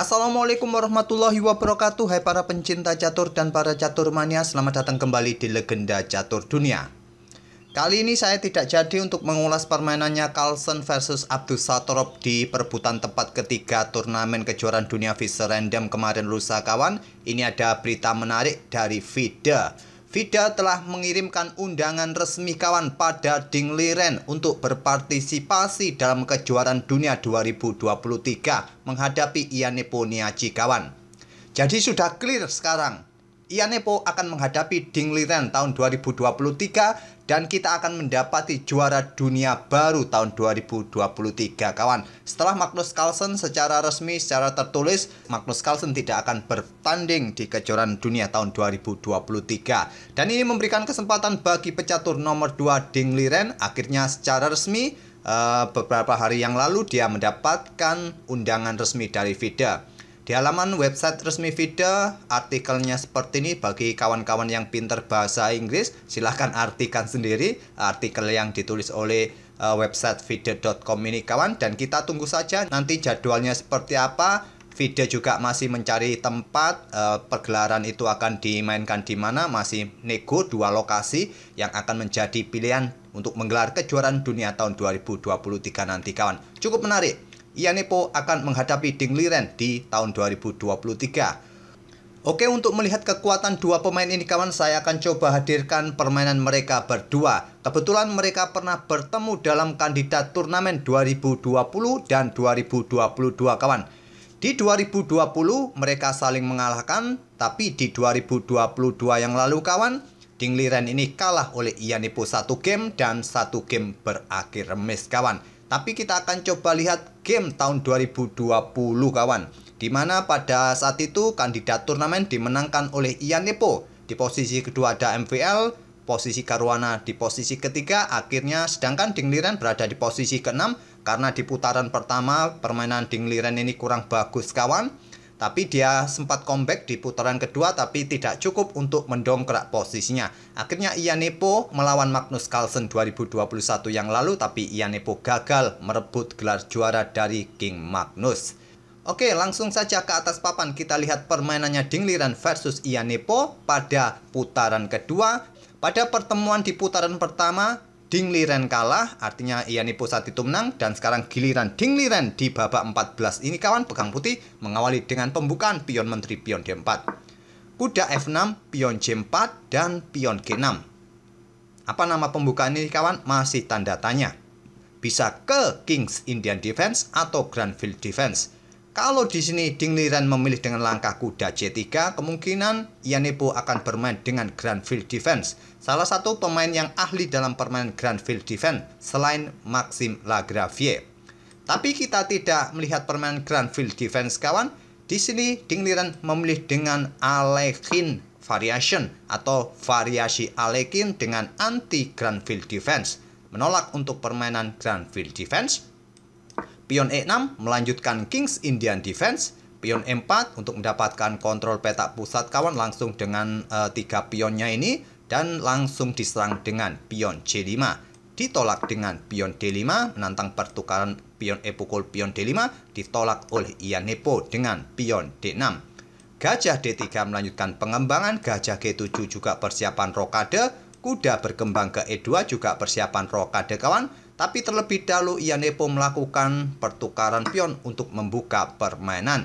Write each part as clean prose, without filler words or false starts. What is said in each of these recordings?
Assalamualaikum warahmatullahi wabarakatuh. Hai para pencinta catur dan para catur mania, selamat datang kembali di Legenda Catur Dunia. Kali ini saya tidak jadi untuk mengulas permainannya Carlsen versus Abdus Satorov di perebutan tempat ketiga turnamen kejuaraan dunia Fischer Random kemarin lusa kawan. Ini ada berita menarik dari FIDE. FIDE telah mengirimkan undangan resmi kawan pada Ding Liren untuk berpartisipasi dalam kejuaraan dunia 2023 menghadapi Ianepo Niachi kawan. Jadi sudah clear sekarang. Ianepo akan menghadapi Ding Liren tahun 2023 dan kita akan mendapati juara dunia baru tahun 2023 kawan. Setelah Magnus Carlsen secara resmi, secara tertulis, Magnus Carlsen tidak akan bertanding di kejuaraan dunia tahun 2023. Dan ini memberikan kesempatan bagi pecatur nomor 2 Ding Liren. Akhirnya secara resmi beberapa hari yang lalu dia mendapatkan undangan resmi dari FIDE. Di halaman website resmi FIDE, artikelnya seperti ini. Bagi kawan-kawan yang pintar bahasa Inggris, silahkan artikan sendiri artikel yang ditulis oleh website fide.com ini kawan. Dan kita tunggu saja nanti jadwalnya seperti apa. FIDE juga masih mencari tempat pergelaran itu akan dimainkan di mana. Masih nego 2 lokasi yang akan menjadi pilihan untuk menggelar kejuaraan dunia tahun 2023 nanti kawan. Cukup menarik. Ianepo akan menghadapi Ding Liren di tahun 2023. Oke, untuk melihat kekuatan dua pemain ini kawan, saya akan coba hadirkan permainan mereka berdua. Kebetulan mereka pernah bertemu dalam kandidat turnamen 2020 dan 2022 kawan. Di 2020 mereka saling mengalahkan, tapi di 2022 yang lalu kawan, Ding Liren ini kalah oleh Ianepo 1 game dan 1 game berakhir remis kawan. Tapi kita akan coba lihat game tahun 2020 kawan, di mana pada saat itu kandidat turnamen dimenangkan oleh Ianepo. Di posisi kedua ada MVL, posisi Caruana di posisi ketiga. Akhirnya sedangkan Ding Liren berada di posisi ke-6 karena di putaran pertama permainan Ding Liren ini kurang bagus kawan. Tapi dia sempat comeback di putaran kedua tapi tidak cukup untuk mendongkrak posisinya. Akhirnya Ianepo melawan Magnus Carlsen 2021 yang lalu, tapi Ianepo gagal merebut gelar juara dari King Magnus. Oke, langsung saja ke atas papan kita lihat permainannya Ding Liren versus Ianepo pada putaran kedua. Pada pertemuan di putaran pertama, Ding Liren kalah, artinya Ianepo saat itu menang. Dan sekarang giliran Ding Liren di babak 14 ini kawan. Pegang putih mengawali dengan pembukaan pion menteri pion D4, kuda F6, pion C4, dan pion G6. Apa nama pembukaan ini kawan? Masih tanda tanya. Bisa ke King's Indian Defense atau Granville Defense. Kalau di sini Ding Liren memilih dengan langkah kuda C3, kemungkinan Ianepo akan bermain dengan Granville Defense. Salah satu pemain yang ahli dalam permainan Granville Defense selain Maxime Lagravière. Tapi kita tidak melihat permainan Granville Defense kawan. Di sini Ding Liren memilih dengan Alekhine Variation atau variasi Alekhine dengan anti Granville Defense. Menolak untuk permainan Granville Defense. Pion E6 melanjutkan King's Indian Defense. Pion E4 untuk mendapatkan kontrol petak pusat kawan langsung dengan 3 pionnya ini. Dan langsung diserang dengan pion C5. Ditolak dengan pion D5. Menantang pertukaran pion E pukul pion D5. Ditolak oleh Ianepo dengan pion D6. Gajah D3 melanjutkan pengembangan. Gajah G7 juga persiapan rokade. Kuda berkembang ke E2 juga persiapan rokade kawan. Tapi terlebih dahulu Ianepo melakukan pertukaran pion untuk membuka permainan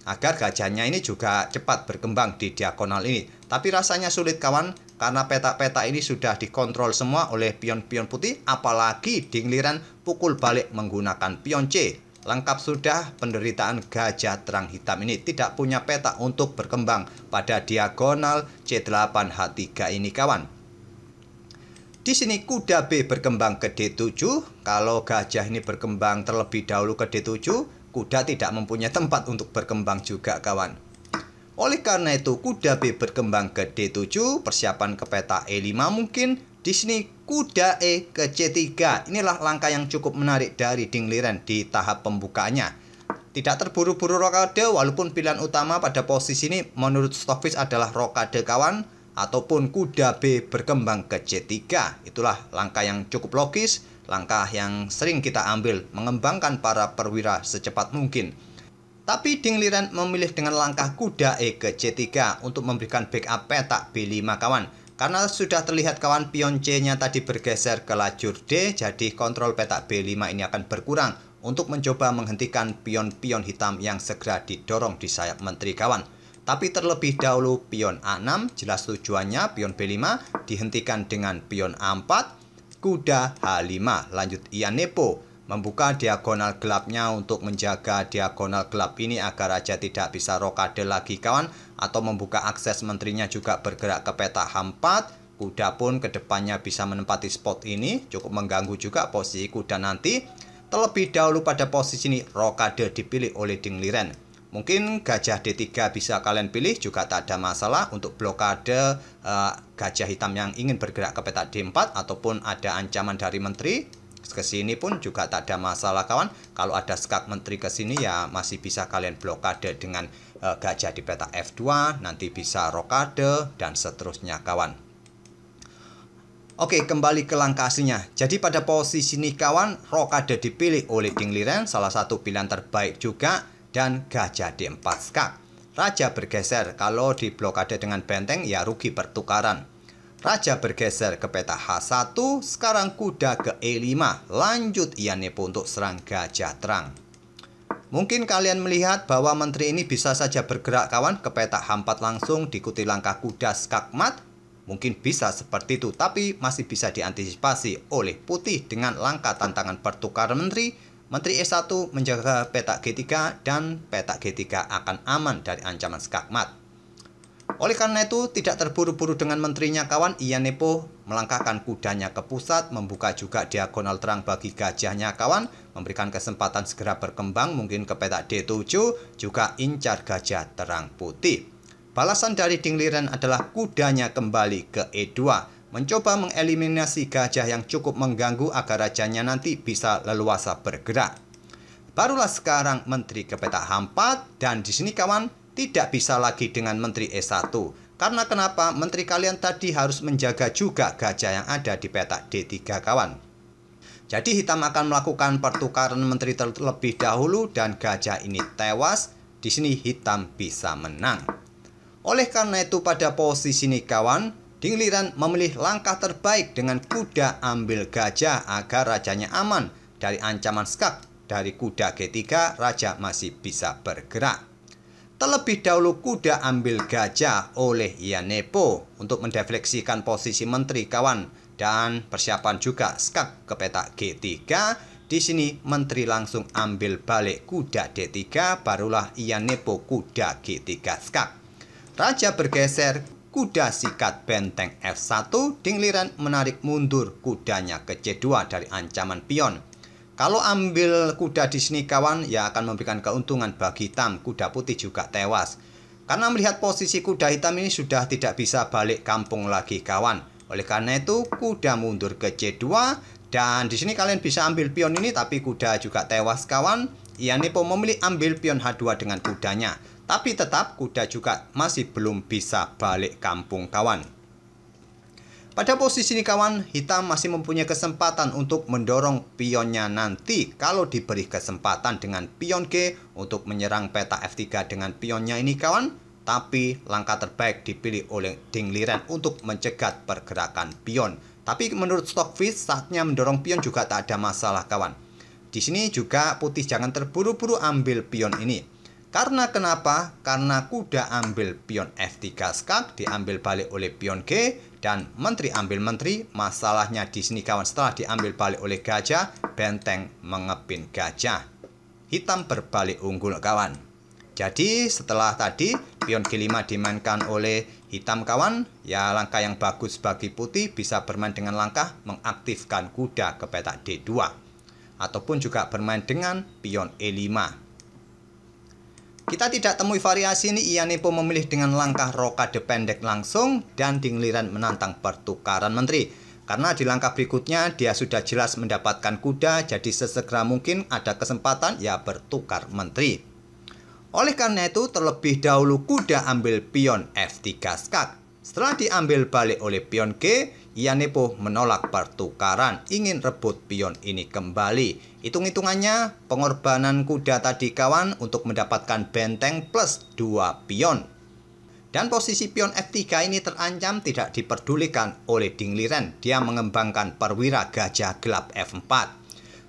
agar gajahnya ini juga cepat berkembang di diagonal ini. Tapi rasanya sulit kawan, karena petak-petak ini sudah dikontrol semua oleh pion-pion putih. Apalagi Ding Liren pukul balik menggunakan pion C. Lengkap sudah penderitaan gajah terang hitam ini. Tidak punya petak untuk berkembang pada diagonal C8 H3 ini kawan. Di sini kuda B berkembang ke D7. Kalau gajah ini berkembang terlebih dahulu ke D7, kuda tidak mempunyai tempat untuk berkembang juga kawan. Oleh karena itu kuda B berkembang ke D7, persiapan ke peta E5 mungkin. Di sini kuda E ke C3. Inilah langkah yang cukup menarik dari Ding Liren di tahap pembukaannya. Tidak terburu-buru rokade, walaupun pilihan utama pada posisi ini menurut Stockfish adalah rokade kawan. Ataupun kuda B berkembang ke C3. Itulah langkah yang cukup logis, langkah yang sering kita ambil, mengembangkan para perwira secepat mungkin. Tapi Dingliren memilih dengan langkah kuda E ke C3 untuk memberikan backup petak B5 kawan. Karena sudah terlihat kawan pion C-nya tadi bergeser ke lajur D, jadi kontrol petak B5 ini akan berkurang untuk mencoba menghentikan pion-pion hitam yang segera didorong di sayap menteri kawan. Tapi terlebih dahulu pion A6, jelas tujuannya pion B5 dihentikan dengan pion A4, kuda H5, lanjut Ian Nepo. Membuka diagonal gelapnya untuk menjaga diagonal gelap ini agar raja tidak bisa rokade lagi kawan, atau membuka akses menterinya juga bergerak ke petak H4. Kuda pun kedepannya bisa menempati spot ini, cukup mengganggu juga posisi kuda nanti. Terlebih dahulu pada posisi ini rokade dipilih oleh Dingliren. Mungkin gajah D3 bisa kalian pilih, juga tak ada masalah untuk blokade gajah hitam yang ingin bergerak ke petak D4 ataupun ada ancaman dari menteri. Ke sini pun juga tak ada masalah kawan. Kalau ada skak menteri ke sini ya masih bisa kalian blokade dengan gajah di peta F2, nanti bisa rokade dan seterusnya kawan. Oke, kembali ke langkah aslinya. Jadi pada posisi ini kawan, rokade dipilih oleh Dingliren, salah satu pilihan terbaik juga, dan gajah D4 skak. Raja bergeser, kalau diblokade dengan benteng ya rugi pertukaran. Raja bergeser ke peta H1, sekarang kuda ke E5, lanjut Ian Nepo untuk serang gajah terang. Mungkin kalian melihat bahwa menteri ini bisa saja bergerak kawan ke peta H4 langsung diikuti langkah kuda skakmat. Mungkin bisa seperti itu, tapi masih bisa diantisipasi oleh putih dengan langkah tantangan pertukaran menteri. Menteri E1 menjaga petak G3 dan petak G3 akan aman dari ancaman skakmat. Oleh karena itu, tidak terburu-buru dengan menterinya kawan, Ian Nepo melangkahkan kudanya ke pusat, membuka juga diagonal terang bagi gajahnya kawan, memberikan kesempatan segera berkembang mungkin ke petak D7, juga incar gajah terang putih. Balasan dari Dingliren adalah kudanya kembali ke E2, mencoba mengeliminasi gajah yang cukup mengganggu agar rajanya nanti bisa leluasa bergerak. Barulah sekarang menteri ke petak H4 dan di sini kawan tidak bisa lagi dengan menteri E1. Karena kenapa? Menteri kalian tadi harus menjaga juga gajah yang ada di petak D3 kawan. Jadi hitam akan melakukan pertukaran menteri terlebih dahulu dan gajah ini tewas. Di sini hitam bisa menang. Oleh karena itu pada posisi ini kawan, Dingliren memilih langkah terbaik dengan kuda ambil gajah agar rajanya aman dari ancaman skak. Dari kuda G3, raja masih bisa bergerak. Terlebih dahulu kuda ambil gajah oleh Ian Nepo untuk mendefleksikan posisi menteri kawan, dan persiapan juga skak ke petak G3. Di sini menteri langsung ambil balik kuda D3, barulah Ian Nepo kuda G3 skak. Raja bergeser, kuda sikat benteng F1, Dingliren menarik mundur kudanya ke C2 dari ancaman pion. Kalau ambil kuda di sini kawan, ya akan memberikan keuntungan bagi hitam. Kuda putih juga tewas. Karena melihat posisi kuda hitam ini sudah tidak bisa balik kampung lagi kawan. Oleh karena itu, kuda mundur ke C2. Dan di sini kalian bisa ambil pion ini, tapi kuda juga tewas kawan. Ian Nepo memilih ambil pion H2 dengan kudanya. Tapi tetap kuda juga masih belum bisa balik kampung kawan. Pada posisi ini kawan, hitam masih mempunyai kesempatan untuk mendorong pionnya nanti kalau diberi kesempatan dengan pion G untuk menyerang peta F3 dengan pionnya ini kawan. Tapi langkah terbaik dipilih oleh Dingliren untuk mencegat pergerakan pion. Tapi menurut Stockfish saatnya mendorong pion juga tak ada masalah kawan. Di sini juga putih jangan terburu-buru ambil pion ini. Karena kenapa? Karena kuda ambil pion F3 skak, diambil balik oleh pion G, dan menteri ambil menteri. Masalahnya di sini kawan, setelah diambil balik oleh gajah, benteng mengepin gajah. Hitam berbalik unggul kawan. Jadi setelah tadi pion G5 dimainkan oleh hitam kawan, ya langkah yang bagus bagi putih bisa bermain dengan langkah mengaktifkan kuda ke petak D2. Ataupun juga bermain dengan pion E5. Kita tidak temui variasi ini, Ian Nepo memilih dengan langkah rokade pendek langsung dan Dingliren menantang pertukaran menteri. Karena di langkah berikutnya dia sudah jelas mendapatkan kuda, jadi sesegera mungkin ada kesempatan ya bertukar menteri. Oleh karena itu terlebih dahulu kuda ambil pion F3 skak. Setelah diambil balik oleh pion G, Iyanepo menolak pertukaran, ingin rebut pion ini kembali. Hitung-hitungannya pengorbanan kuda tadi kawan untuk mendapatkan benteng plus 2 pion. Dan posisi pion F3 ini terancam tidak diperdulikan oleh Dingliren. Dia mengembangkan perwira gajah gelap F4.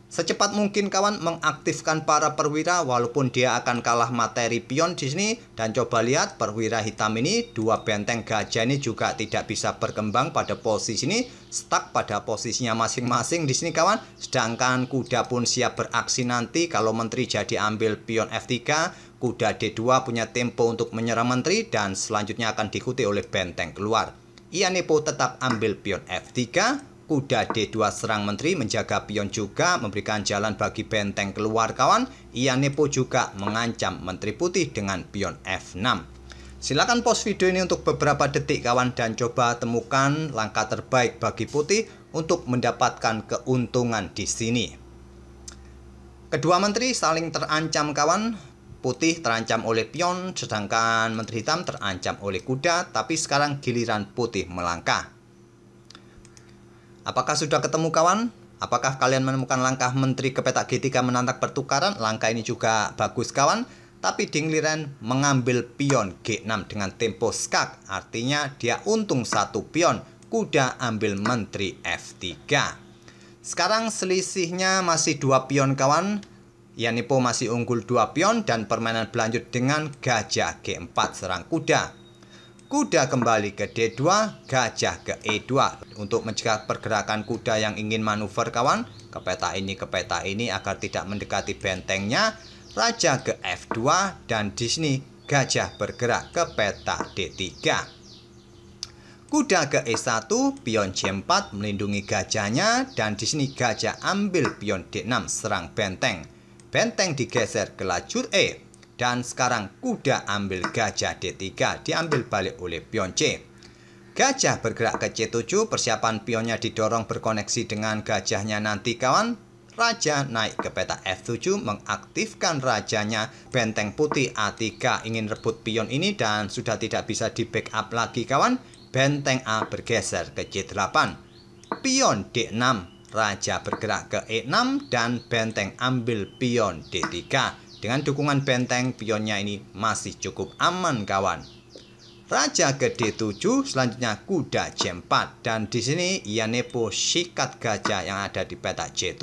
Secepat mungkin kawan mengaktifkan para perwira walaupun dia akan kalah materi pion di sini. Dan coba lihat perwira hitam ini, 2 benteng gajah ini juga tidak bisa berkembang pada posisi ini, stuck pada posisinya masing-masing di sini kawan. Sedangkan kuda pun siap beraksi nanti kalau menteri jadi ambil pion F3, kuda D2 punya tempo untuk menyerang menteri dan selanjutnya akan diikuti oleh benteng keluar. Iyanepo tetap ambil pion F3. Kuda D2 serang menteri, menjaga pion juga, memberikan jalan bagi benteng keluar kawan. Iyanepo juga mengancam menteri putih dengan pion F6. Silakan pause video ini untuk beberapa detik kawan dan coba temukan langkah terbaik bagi putih untuk mendapatkan keuntungan di sini. Kedua menteri saling terancam kawan. Putih terancam oleh pion, sedangkan menteri hitam terancam oleh kuda, tapi sekarang giliran putih melangkah. Apakah sudah ketemu kawan? Apakah kalian menemukan langkah menteri ke petak G3 menantang pertukaran? Langkah ini juga bagus kawan. Tapi Dingliren mengambil pion G6 dengan tempo skak. Artinya dia untung 1 pion. Kuda ambil menteri F3. Sekarang selisihnya masih 2 pion kawan. Iyanepo masih unggul 2 pion dan permainan berlanjut dengan gajah G4 serang kuda. Kuda kembali ke D2, gajah ke E2 untuk mencegah pergerakan kuda yang ingin manuver kawan ke peta ini agar tidak mendekati bentengnya. Raja ke F2 dan di sini gajah bergerak ke peta D3. Kuda ke E1, pion C4 melindungi gajahnya dan di sini gajah ambil pion D6 serang benteng. Benteng digeser ke lajur E. Dan sekarang kuda ambil gajah D3, diambil balik oleh pion C. Gajah bergerak ke C7, persiapan pionnya didorong berkoneksi dengan gajahnya nanti kawan. Raja naik ke peta F7, mengaktifkan rajanya. Benteng putih A3 ingin rebut pion ini dan sudah tidak bisa di backup lagi kawan. Benteng A bergeser ke C8. Pion D6, raja bergerak ke E6 dan benteng ambil pion D3. Dengan dukungan benteng, pionnya ini masih cukup aman kawan. Raja ke D7, selanjutnya kuda C4 dan di sini Iyanepo sikat gajah yang ada di peta C7.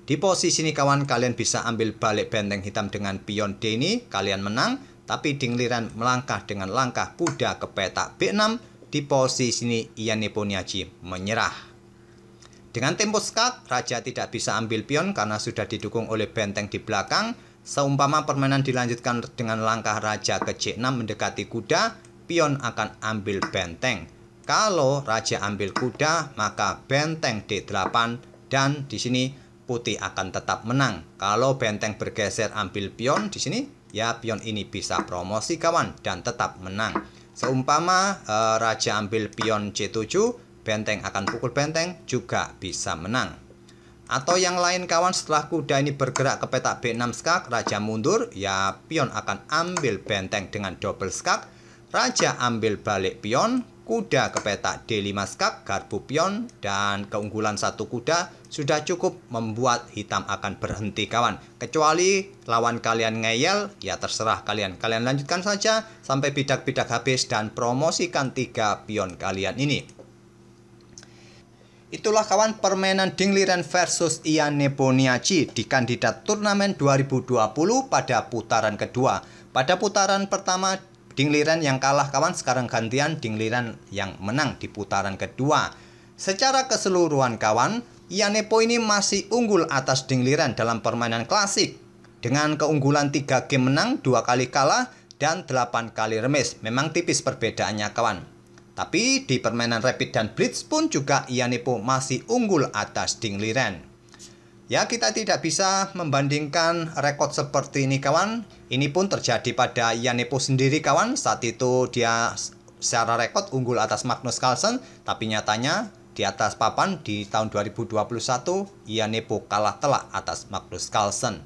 Di posisi ini kawan kalian bisa ambil balik benteng hitam dengan pion D ini, kalian menang. Tapi Dingliren melangkah dengan langkah kuda ke peta B6. Di posisi ini Iyanepo Niaji menyerah. Dengan tempo skak, raja tidak bisa ambil pion karena sudah didukung oleh benteng di belakang. Seumpama permainan dilanjutkan dengan langkah raja ke C6 mendekati kuda, pion akan ambil benteng. Kalau raja ambil kuda, maka benteng D8 dan di sini putih akan tetap menang. Kalau benteng bergeser ambil pion di sini, ya pion ini bisa promosi kawan dan tetap menang. Seumpama raja ambil pion C7, benteng akan pukul benteng juga bisa menang. Atau yang lain kawan, setelah kuda ini bergerak ke peta B6 skak, raja mundur, ya pion akan ambil benteng dengan double skak. Raja ambil balik pion, kuda ke peta D5 skak, garpu pion, dan keunggulan 1 kuda sudah cukup membuat hitam akan berhenti kawan. Kecuali lawan kalian ngeyel, ya terserah kalian. Kalian lanjutkan saja sampai bidak-bidak habis dan promosikan 3 pion kalian ini. Itulah kawan permainan Dingliren versus Iyanepo Niaji di kandidat turnamen 2020 pada putaran kedua. Pada putaran pertama Dingliren yang kalah kawan, sekarang gantian Dingliren yang menang di putaran kedua. Secara keseluruhan kawan, Iyanepo ini masih unggul atas Dingliren dalam permainan klasik. Dengan keunggulan 3 game menang, 2 kali kalah, dan 8 kali remis. Memang tipis perbedaannya kawan. Tapi di permainan Rapid dan Blitz pun juga Iyanepo masih unggul atas Dingliren. Ya, kita tidak bisa membandingkan rekod seperti ini kawan. Ini pun terjadi pada Iyanepo sendiri kawan. Saat itu dia secara rekod unggul atas Magnus Carlsen. Tapi nyatanya di atas papan di tahun 2021 Iyanepo kalah telak atas Magnus Carlsen.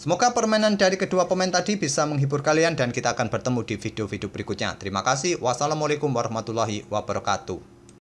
Semoga permainan dari kedua pemain tadi bisa menghibur kalian dan kita akan bertemu di video-video berikutnya. Terima kasih. Wassalamualaikum warahmatullahi wabarakatuh.